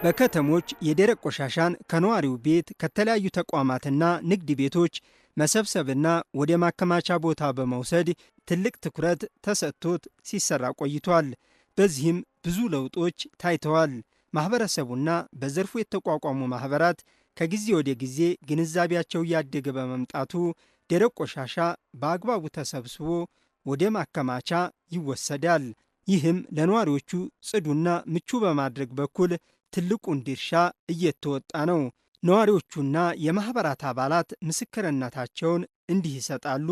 በከተሞች የደረቅ ቆሻሻን ከነዋሪው ቤት ከተለያዩ ተቋማትና ንግድ ቤቶች መሰብሰብና ወደ ማከማቻ ቦታ በመውሰድ ትልቅ ትኩረት ተሰጥቶት ሲሰራ ቆይቷል። በዚህም ብዙ ለውጦች ታይተዋል። ማህበረሰቡና በዘርፉ የተቋቋሙ ማህበራት ከጊዜ ወደ ጊዜ ግንዛቤያቸው እያደገ በመምጣቱ ደረቅ ቆሻሻ በአግባቡ ተሰብስቦ ወደ ማከማቻ ይወሰዳል። ይህም ለነዋሪዎቹ ጽዱና ምቹ በማድረግ በኩል ትልቁን ድርሻ እየተወጣ ነው። ነዋሪዎቹና የማህበራት አባላት ምስክርነታቸውን እንዲህ ይሰጣሉ።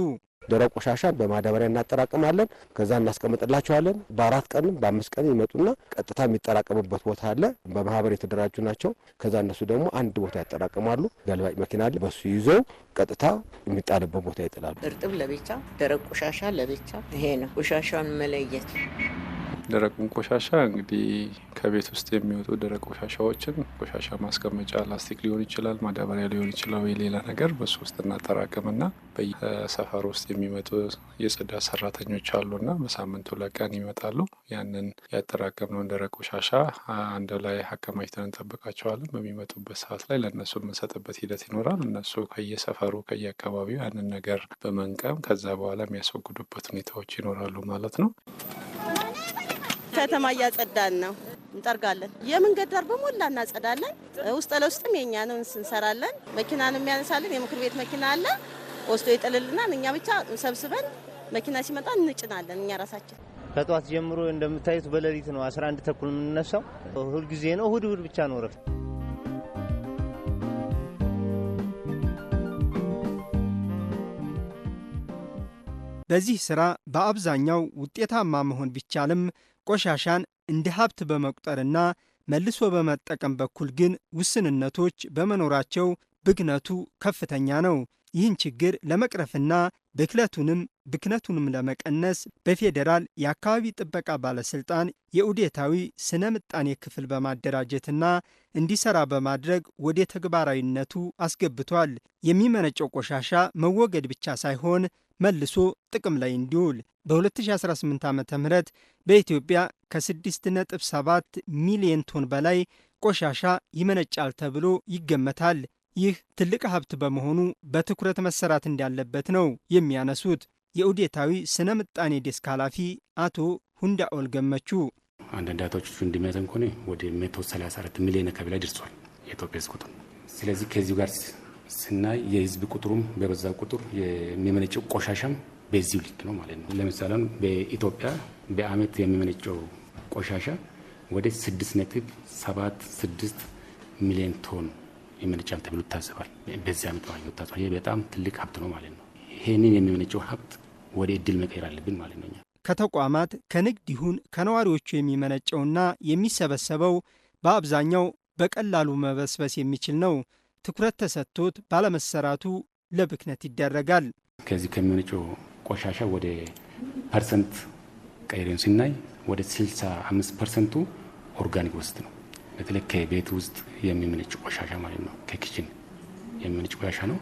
ደረቅ ቆሻሻ በማዳበሪያ እናጠራቅማለን፣ ከዛ እናስቀምጥላቸዋለን። በ4 ቀንም በ5 ቀን ይመጡና ቀጥታ የሚጠራቀሙበት ቦታ አለ። በማህበር የተደራጁ ናቸው። ከዛ እነሱ ደግሞ አንድ ቦታ ያጠራቅማሉ። ገልባጭ መኪና አለ፣ በሱ ይዘው ቀጥታ የሚጣልበት ቦታ ይጥላሉ። እርጥብ ለብቻ፣ ደረቅ ቆሻሻ ለብቻ። ይሄ ነው ቆሻሻውን መለየት። ደረቁን ቆሻሻ እንግዲህ ከቤት ውስጥ የሚወጡ ደረቅ ቆሻሻዎችን ቆሻሻ ማስቀመጫ ላስቲክ ሊሆን ይችላል፣ ማዳበሪያ ሊሆን ይችላል፣ ወይ ሌላ ነገር በሱ ውስጥ እናጠራቅምና በሰፈር ውስጥ የሚመጡ የጽዳት ሰራተኞች አሉና በሳምንቱ ለቀን ይመጣሉ። ያንን ያጠራቀምነውን ደረቅ ቆሻሻ አንድ ላይ አከማችተን እንጠብቃቸዋለን። በሚመጡበት ሰዓት ላይ ለእነሱ የምንሰጥበት ሂደት ይኖራል። እነሱ ከየሰፈሩ ከየአካባቢው ያንን ነገር በመንቀም ከዛ በኋላ የሚያስወግዱበት ሁኔታዎች ይኖራሉ ማለት ነው። ከተማ እያጸዳን ነው፣ እንጠርጋለን። የመንገድ ዳር በሞላ እናጸዳለን። ውስጥ ለውስጥም የኛ ነው እንሰራለን። መኪናን የሚያነሳልን የምክር ቤት መኪና አለ፣ ወስዶ ይጥልልናል። እኛ ብቻ ሰብስበን መኪና ሲመጣ እንጭናለን እኛ ራሳችን። ከጧት ጀምሮ እንደምታዩት በሌሊት ነው 11 ተኩል የምንነሳው። ሁልጊዜ ነው፣ እሁድ ብቻ ነው እረፍት። በዚህ ሥራ በአብዛኛው ውጤታማ መሆን ቢቻልም ቆሻሻን እንደ ሀብት በመቁጠርና መልሶ በመጠቀም በኩል ግን ውስንነቶች በመኖራቸው ብክነቱ ከፍተኛ ነው። ይህን ችግር ለመቅረፍና ብክነቱንም ለመቀነስ በፌዴራል የአካባቢ ጥበቃ ባለሥልጣን የዑዴታዊ ስነ ምጣኔ ክፍል በማደራጀትና እንዲሰራ በማድረግ ወደ ተግባራዊነቱ አስገብቷል። የሚመነጨው ቆሻሻ መወገድ ብቻ ሳይሆን መልሶ ጥቅም ላይ እንዲውል በ2018 ዓ ም በኢትዮጵያ ከ6.7 ሚሊዮን ቶን በላይ ቆሻሻ ይመነጫል ተብሎ ይገመታል። ይህ ትልቅ ሀብት በመሆኑ በትኩረት መሰራት እንዳለበት ነው የሚያነሱት የዑዴታዊ ስነ ምጣኔ ዴስክ ኃላፊ አቶ ሁንዳኦል ገመቹ። አንዳንድ ዳታዎች እንደሚያሳዩን ከሆነ ወደ 134 ሚሊዮን አካባቢ ላይ ደርሷል የኢትዮጵያ ሕዝብ ቁጥር። ስለዚህ ከዚሁ ጋር ስናይ የህዝብ ቁጥሩም በበዛ ቁጥር የሚመነጨው ቆሻሻም በዚሁ ልክ ነው ማለት ነው። ለምሳሌ በኢትዮጵያ በአመት የሚመነጨው ቆሻሻ ወደ 6.76 ሚሊዮን ቶን ይመነጫል ተብሎ ይታሰባል። በዚህ አመት ማለት ነው። ይሄ በጣም ትልቅ ሀብት ነው ማለት ነው። ይሄንን የሚመነጨው ሀብት ወደ እድል መቀየር አለብን ማለት ነው። ከተቋማት ከንግድ ይሁን ከነዋሪዎቹ የሚመነጨውና የሚሰበሰበው በአብዛኛው በቀላሉ መበስበስ የሚችል ነው። ትኩረት ተሰጥቶት ባለመሰራቱ ለብክነት ይዳረጋል። ከዚህ ከሚመነጨው ቆሻሻ ወደ ፐርሰንት ቀይረን ስናይ ወደ 65% ኦርጋኒክ ወስት ነው። በተለይ ከቤት ውስጥ የሚመነጭ ቆሻሻ ማለት ነው። ከኪችን የሚመነጭ ቆሻሻ ነው።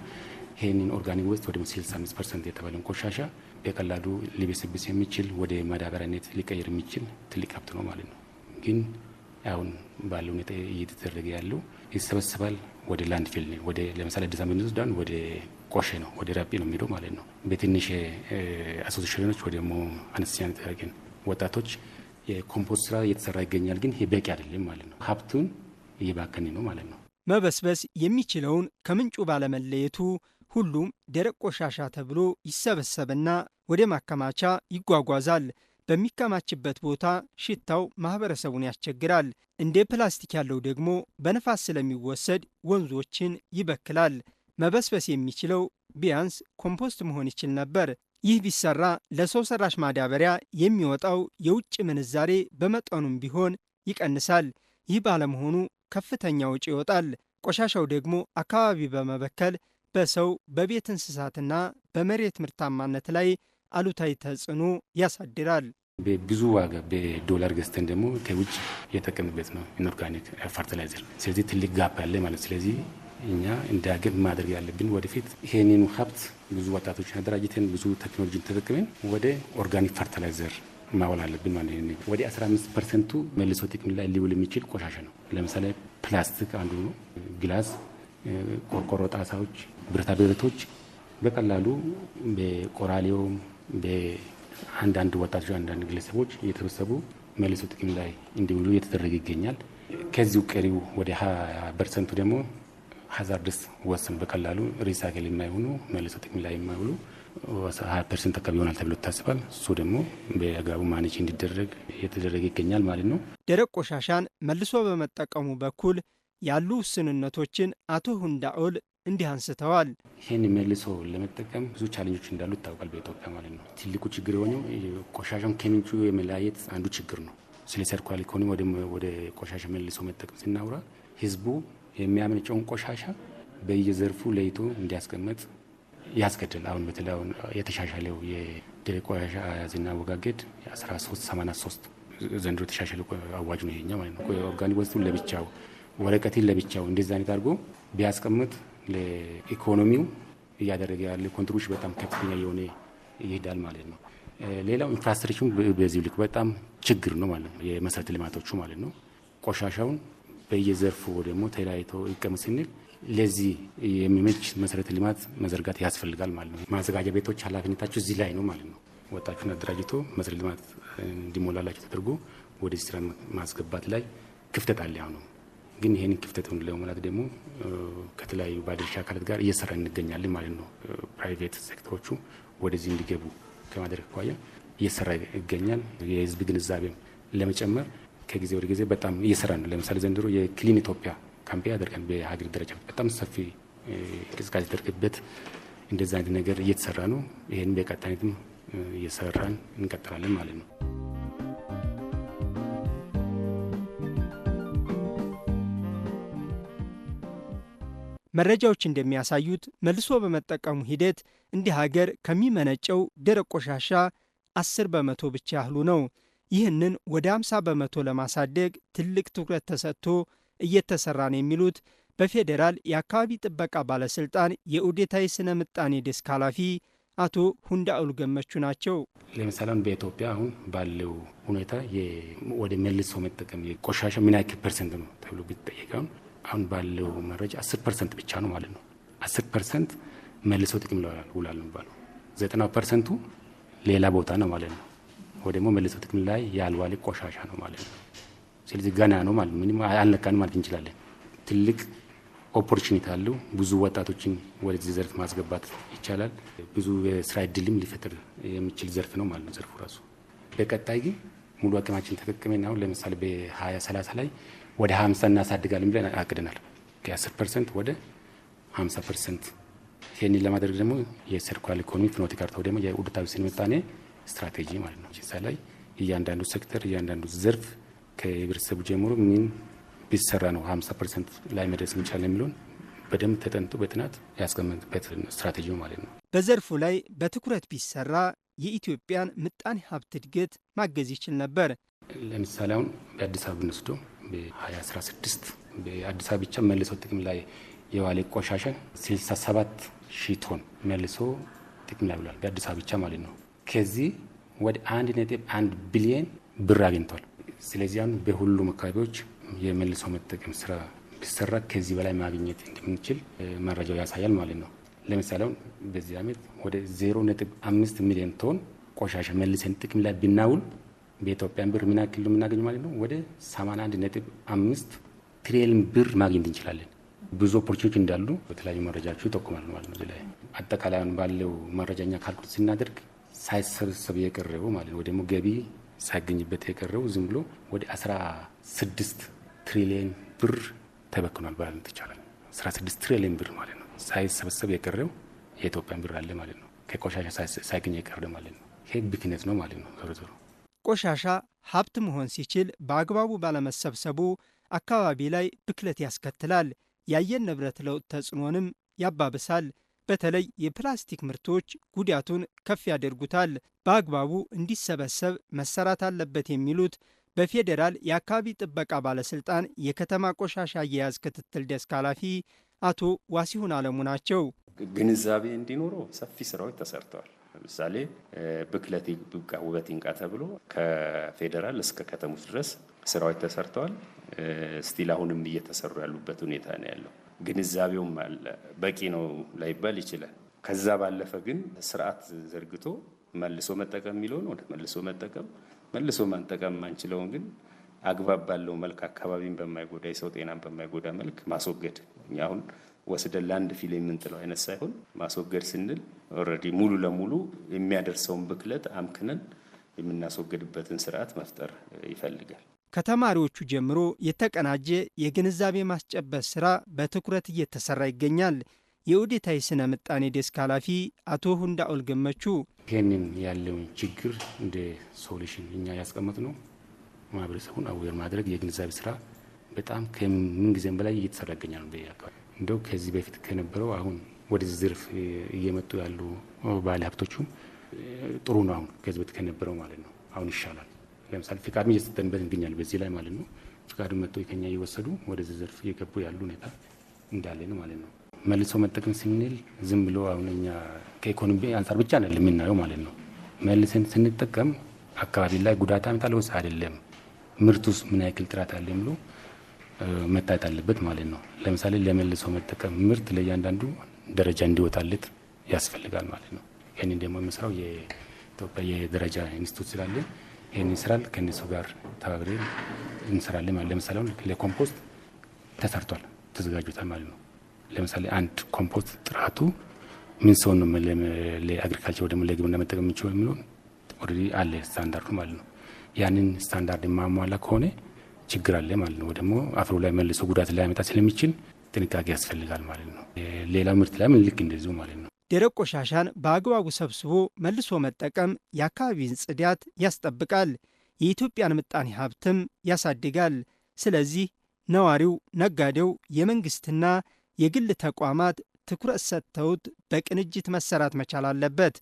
ይህንን ኦርጋኒክ ወስት ወደ 65% የተባለን ቆሻሻ በቀላሉ ሊበሰብስ የሚችል ወደ ማዳበሪያነት ሊቀይር የሚችል ትልቅ ሀብት ነው ማለት ነው። ግን አሁን ባለው ሁኔታ እየተደረገ ያለው ይሰበሰባል ወደ ላንድ ፊል ነው። ወደ ለምሳሌ አዲስ አበባ ወስዳን ወደ ቆሼ ነው ወደ ራጲ ነው የሚሄደው ማለት ነው። በትንሽ አሶሲዬሽኖች ወይ ደግሞ አነስተኛ ተደረገን ወጣቶች የኮምፖስት ስራ እየተሰራ ይገኛል። ግን ይሄ በቂ አይደለም ማለት ነው። ሀብቱን እየባከነ ነው ማለት ነው። መበስበስ የሚችለውን ከምንጩ ባለመለየቱ ሁሉም ደረቅ ቆሻሻ ተብሎ ይሰበሰብና ወደ ማከማቻ ይጓጓዛል። በሚከማችበት ቦታ ሽታው ማህበረሰቡን ያስቸግራል። እንደ ፕላስቲክ ያለው ደግሞ በነፋስ ስለሚወሰድ ወንዞችን ይበክላል። መበስበስ የሚችለው ቢያንስ ኮምፖስት መሆን ይችል ነበር። ይህ ቢሰራ ለሰው ሰራሽ ማዳበሪያ የሚወጣው የውጭ ምንዛሬ በመጠኑም ቢሆን ይቀንሳል። ይህ ባለመሆኑ ከፍተኛ ወጪ ይወጣል። ቆሻሻው ደግሞ አካባቢ በመበከል በሰው በቤት እንስሳትና በመሬት ምርታማነት ላይ አሉታዊ ተጽዕኖ ያሳድራል። በብዙ ዋጋ በዶላር ገዝተን ደግሞ ከውጭ የተጠቀምበት ነው ኢንኦርጋኒክ ፈርቲላይዘር። ስለዚህ ትልቅ ጋፕ ያለ ማለት። ስለዚህ እኛ እንደ ሀገር ማድረግ ያለብን ወደፊት ይሄንን ሀብት ብዙ ወጣቶችን አደራጅተን ብዙ ቴክኖሎጂን ተጠቅመን ወደ ኦርጋኒክ ፈርቲላይዘር ማዋል አለብን ማለት ነው። ወደ 15% መልሶ ጥቅም ላይ ሊውል የሚችል ቆሻሻ ነው። ለምሳሌ ፕላስቲክ አንዱ ነው። ግላስ፣ ቆርቆሮ ጣሳዎች፣ ብረታ ብረቶች በቀላሉ በቆራሌው በአንዳንድ ወጣቶች አንዳንድ ግለሰቦች እየተሰበሰቡ መልሶ ጥቅም ላይ እንዲውሉ እየተደረገ ይገኛል። ከዚሁ ቀሪው ወደ 20% ደግሞ ሀዛርድስ ወስን በቀላሉ ሪሳይክል የማይሆኑ መልሶ ጥቅም ላይ የማይውሉ 20% አካባቢ ይሆናል ተብሎ ይታሰባል። እሱ ደግሞ በአግባቡ ማኔጅ እንዲደረግ እየተደረገ ይገኛል ማለት ነው። ደረቅ ቆሻሻን መልሶ በመጠቀሙ በኩል ያሉ ውስንነቶችን አቶ ሁንዳኦል እንዲህ አንስተዋል። ይህን መልሶ ለመጠቀም ብዙ ቻሌንጆች እንዳሉ ይታወቃል በኢትዮጵያ ማለት ነው። ትልቁ ችግር የሆነው ቆሻሻን ከምንጩ የመለያየት አንዱ ችግር ነው። ስለ ሰርኩላር ኢኮኖሚ ወደ ቆሻሻ መልሶ መጠቀም ስናወራ ህዝቡ የሚያመነጨውን ቆሻሻ በየዘርፉ ለይቶ እንዲያስቀምጥ ያስገድል። አሁን በተለይ አሁን የተሻሻለው የደረቅ ቆሻሻ አያያዝና አወጋገድ 1383 ዘንድሮ የተሻሻለው አዋጅ ነው ይሄኛ ማለት ነው። ኦርጋኒክ ወስቱን ለብቻው ወረቀትን ለብቻው እንደዛ አይነት አድርጎ ቢያስቀምጥ ለኢኮኖሚው እያደረገ ያለ ኮንትሪቢዩሽን በጣም ከፍተኛ የሆነ ይሄዳል ማለት ነው። ሌላው ኢንፍራስትራክቸሩ በዚህ ልክ በጣም ችግር ነው ማለት ነው። የመሰረተ ልማቶቹ ማለት ነው። ቆሻሻውን በየዘርፉ ደግሞ ተለያይቶ ይቀመጥ ስንል ለዚህ የሚመች መሰረተ ልማት መዘርጋት ያስፈልጋል ማለት ነው። ማዘጋጃ ቤቶች ኃላፊነታቸው እዚህ ላይ ነው ማለት ነው። ወጣቱን አደራጅቶ መሰረተ ልማት እንዲሞላላቸው ተደርጎ ወደዚህ ስራ ማስገባት ላይ ክፍተት አለ። አሁን ግን ይህንን ክፍተቱን ለመሙላት ደግሞ ከተለያዩ ባለድርሻ አካላት ጋር እየሰራ እንገኛለን ማለት ነው። ፕራይቬት ሴክተሮቹ ወደዚህ እንዲገቡ ከማድረግ አኳያ እየሰራ ይገኛል። የህዝብ ግንዛቤም ለመጨመር ከጊዜ ወደ ጊዜ በጣም እየሰራ ነው። ለምሳሌ ዘንድሮ የክሊን ኢትዮጵያ ካምፔን አድርገን በሀገር ደረጃ በጣም ሰፊ እንቅስቃሴ ተደርገበት እንደዛ አይነት ነገር እየተሰራ ነው። ይህን በቀጣይነትም እየሰራን እንቀጥላለን ማለት ነው። መረጃዎች እንደሚያሳዩት መልሶ በመጠቀሙ ሂደት እንዲህ ሀገር ከሚመነጨው ደረቅ ቆሻሻ 10% ብቻ ያህሉ ነው። ይህንን ወደ 50% ለማሳደግ ትልቅ ትኩረት ተሰጥቶ እየተሰራ ነው የሚሉት በፌዴራል የአካባቢ ጥበቃ ባለስልጣን የኡዴታ ስነ ምጣኔ ዴስክ ኃላፊ አቶ ሁንዳኦል ገመቹ ናቸው። ለምሳሌ በኢትዮጵያ አሁን ባለው ሁኔታ ወደ መልሶ መጠቀም የቆሻሻ ምን ያክል ፐርሰንት ነው ተብሎ ቢጠየቀው አሁን ባለው መረጃ 10% ብቻ ነው ማለት ነው። 10% መልሶ ጥቅም ላይ ውላል ነው ባለው 90% ሌላ ቦታ ነው ማለት ነው። ወይ ደግሞ መልሶ ጥቅም ላይ ያልዋለ ቆሻሻ ነው ማለት ነው። ስለዚህ ገና ነው ማለት ምንም አልነካንም ማለት እንችላለን። ትልቅ ኦፖርቹኒቲ አለው። ብዙ ወጣቶችን ወደዚህ ዘርፍ ማስገባት ይቻላል። ብዙ የስራ እድልም ሊፈጥር የሚችል ዘርፍ ነው ማለት ነው ዘርፉ ራሱ። በቀጣይ ግን ሙሉ አቅማችን ተጠቅመን አሁን ለምሳሌ በ2030 ላይ ወደ 50 እናሳድጋለን ብለን አቅደናል። ከ10% ወደ 50%። ይህንን ለማድረግ ደግሞ የሰርኩላር ኢኮኖሚ ፍኖተ ካርታው ደግሞ የኡዴታ ስነ ምጣኔ ስትራቴጂ ማለት ነው። እዛ ላይ እያንዳንዱ ሴክተር እያንዳንዱ ዘርፍ ከህብረተሰቡ ጀምሮ ምን ቢሰራ ነው 50% ላይ መድረስ እንችላለን የሚለውን በደንብ ተጠንቶ በጥናት ያስቀመጥበት ስትራቴጂ ማለት ነው። በዘርፉ ላይ በትኩረት ቢሰራ የኢትዮጵያን ምጣኔ ሀብት እድገት ማገዝ ይችል ነበር። ለምሳሌ አሁን በአዲስ አበባ ብንወስዶ በ2016 በአዲስ አበባ ብቻ መልሶ ጥቅም ላይ የዋለ ቆሻሻ 67 ሺህ ቶን መልሶ ጥቅም ላይ ውሏል በአዲስ አበባ ብቻ ማለት ነው። ከዚህ ወደ 1.1 ቢሊዮን ብር አግኝቷል። ስለዚህ አሁን በሁሉም አካባቢዎች የመልሶ መጠቀም ስራ ቢሰራ ከዚህ በላይ ማግኘት እንደምንችል መረጃው ያሳያል ማለት ነው። ለምሳሌ አሁን በዚህ ዓመት ወደ 0.5 ሚሊዮን ቶን ቆሻሻ መልሰን ጥቅም ላይ ብናውል በኢትዮጵያን ብር ምን ያክል የምናገኝ ማለት ነው? ወደ 81.5 ትሪሊዮን ብር ማግኘት እንችላለን። ብዙ ኦፖርቹኒቲ እንዳሉ በተለያዩ መረጃዎች ይጠቁማል ማለት ነው። ላይ አጠቃላይ ባለው መረጃኛ ካልኩሌት ስናደርግ ሳይሰበሰብ የቀረበው ማለት ነው ደግሞ ገቢ ሳይገኝበት የቀረው ዝም ብሎ ወደ 16 ትሪሊዮን ብር ተበክኗል ማለት ይቻላል። 16 ትሪሊዮን ብር ማለት ነው ሳይሰበሰብ የቀረው የኢትዮጵያን ብር አለ ማለት ነው። ከቆሻሻ ሳይገኝ የቀረ ማለት ነው። ይሄ ብክነት ነው ማለት ነው። ዞሮ ዞሮ ቆሻሻ ሀብት መሆን ሲችል በአግባቡ ባለመሰብሰቡ አካባቢ ላይ ብክለት ያስከትላል። የአየር ንብረት ለውጥ ተጽዕኖንም ያባብሳል። በተለይ የፕላስቲክ ምርቶች ጉዳቱን ከፍ ያደርጉታል። በአግባቡ እንዲሰበሰብ መሰራት አለበት የሚሉት በፌዴራል የአካባቢ ጥበቃ ባለስልጣን የከተማ ቆሻሻ አያያዝ ክትትል ዴስክ ኃላፊ አቶ ዋሲሁን አለሙ ናቸው። ግንዛቤ እንዲኖረው ሰፊ ስራዎች ተሰርተዋል። ለምሳሌ ብክለት ይብቃ ውበት ይንቃ ተብሎ ከፌዴራል እስከ ከተሞች ድረስ ስራዎች ተሰርተዋል። ስቲል አሁንም እየተሰሩ ያሉበት ሁኔታ ነው ያለው። ግንዛቤውም አለ። በቂ ነው ላይባል ይችላል። ከዛ ባለፈ ግን ስርዓት ዘርግቶ መልሶ መጠቀም የሚለውን ወደ መልሶ መጠቀም ማንችለውን ግን አግባብ ባለው መልክ አካባቢን በማይጎዳ የሰው ጤናን በማይጎዳ መልክ ማስወገድ። እኛ አሁን ወስደን ለአንድ ፊልም የምንጥለው አይነት ሳይሆን ማስወገድ ስንል ኦልሬዲ ሙሉ ለሙሉ የሚያደርሰውን ብክለት አምክነን የምናስወገድበትን ስርዓት መፍጠር ይፈልጋል። ከተማሪዎቹ ጀምሮ የተቀናጀ የግንዛቤ ማስጨበጥ ስራ በትኩረት እየተሰራ ይገኛል። የኦዴታይ ስነ ምጣኔ ዴስክ ኃላፊ አቶ ሁንዳኦል ገመቹ ይህንን ያለውን ችግር እንደ ሶሉሽን እኛ ያስቀመጥ ነው ማህበረሰቡን አዌር ማድረግ የግንዛቤ ስራ በጣም ከምን ጊዜም በላይ እየተሰራ ይገኛል። እንደው ከዚህ በፊት ከነበረው አሁን ወደዚህ ዘርፍ እየመጡ ያሉ ባለ ሀብቶቹ ጥሩ ነው። አሁን ከዚህ በፊት ከነበረው ማለት ነው አሁን ይሻላል። ለምሳሌ ፍቃድም እየሰጠንበት እንገኛል በዚህ ላይ ማለት ነው። ፍቃድም መጥቶ ከኛ እየወሰዱ ወደዚህ ዘርፍ እየገቡ ያሉ ሁኔታ እንዳለ ነው ማለት ነው። መልሶ መጠቀም ስንል ዝም ብሎ አሁን እኛ ከኢኮኖሚ አንጻር ብቻ አይደለም የምናየው ማለት ነው። መልሰን ስንጠቀም አካባቢ ላይ ጉዳት ያመጣል ወይስ አይደለም፣ ምርቱስ ምን ያክል ጥራት አለ ብሎ መታየት አለበት ማለት ነው። ለምሳሌ ለመልሶ መጠቀም ምርት ለእያንዳንዱ ደረጃ እንዲወጣለት ያስፈልጋል ማለት ነው። ይህንን ደግሞ የሚሰራው የኢትዮጵያ የደረጃ ኢንስቲትዩት ስላለ ይህን ይስራል። ከእነሱ ጋር ተባብረን እንሰራለን ማለት ለምሳሌ ለኮምፖስት ተሰርቷል፣ ተዘጋጅቷል ማለት ነው። ለምሳሌ አንድ ኮምፖስት ጥራቱ ምን ሰው ነው ለአግሪካልቸር ደግሞ ለግብርና መጠቀም የሚችለው የሚለውን ኦልሬዲ አለ ስታንዳርዱ ማለት ነው። ያንን ስታንዳርድ የማሟላ ከሆነ ችግር አለ ማለት ነው። ደግሞ አፈሩ ላይ መልሶ ጉዳት ላይ ያመጣ ስለሚችል ጥንቃቄ ያስፈልጋል ማለት ነው። ሌላ ምርት ላይ ምን ልክ እንደዚሁ ማለት ነው። ደረቅ ቆሻሻን በአግባቡ ሰብስቦ መልሶ መጠቀም የአካባቢን ጽዳት ያስጠብቃል፣ የኢትዮጵያን ምጣኔ ሀብትም ያሳድጋል። ስለዚህ ነዋሪው፣ ነጋዴው፣ የመንግስትና የግል ተቋማት ትኩረት ሰጥተውት በቅንጅት መሰራት መቻል አለበት።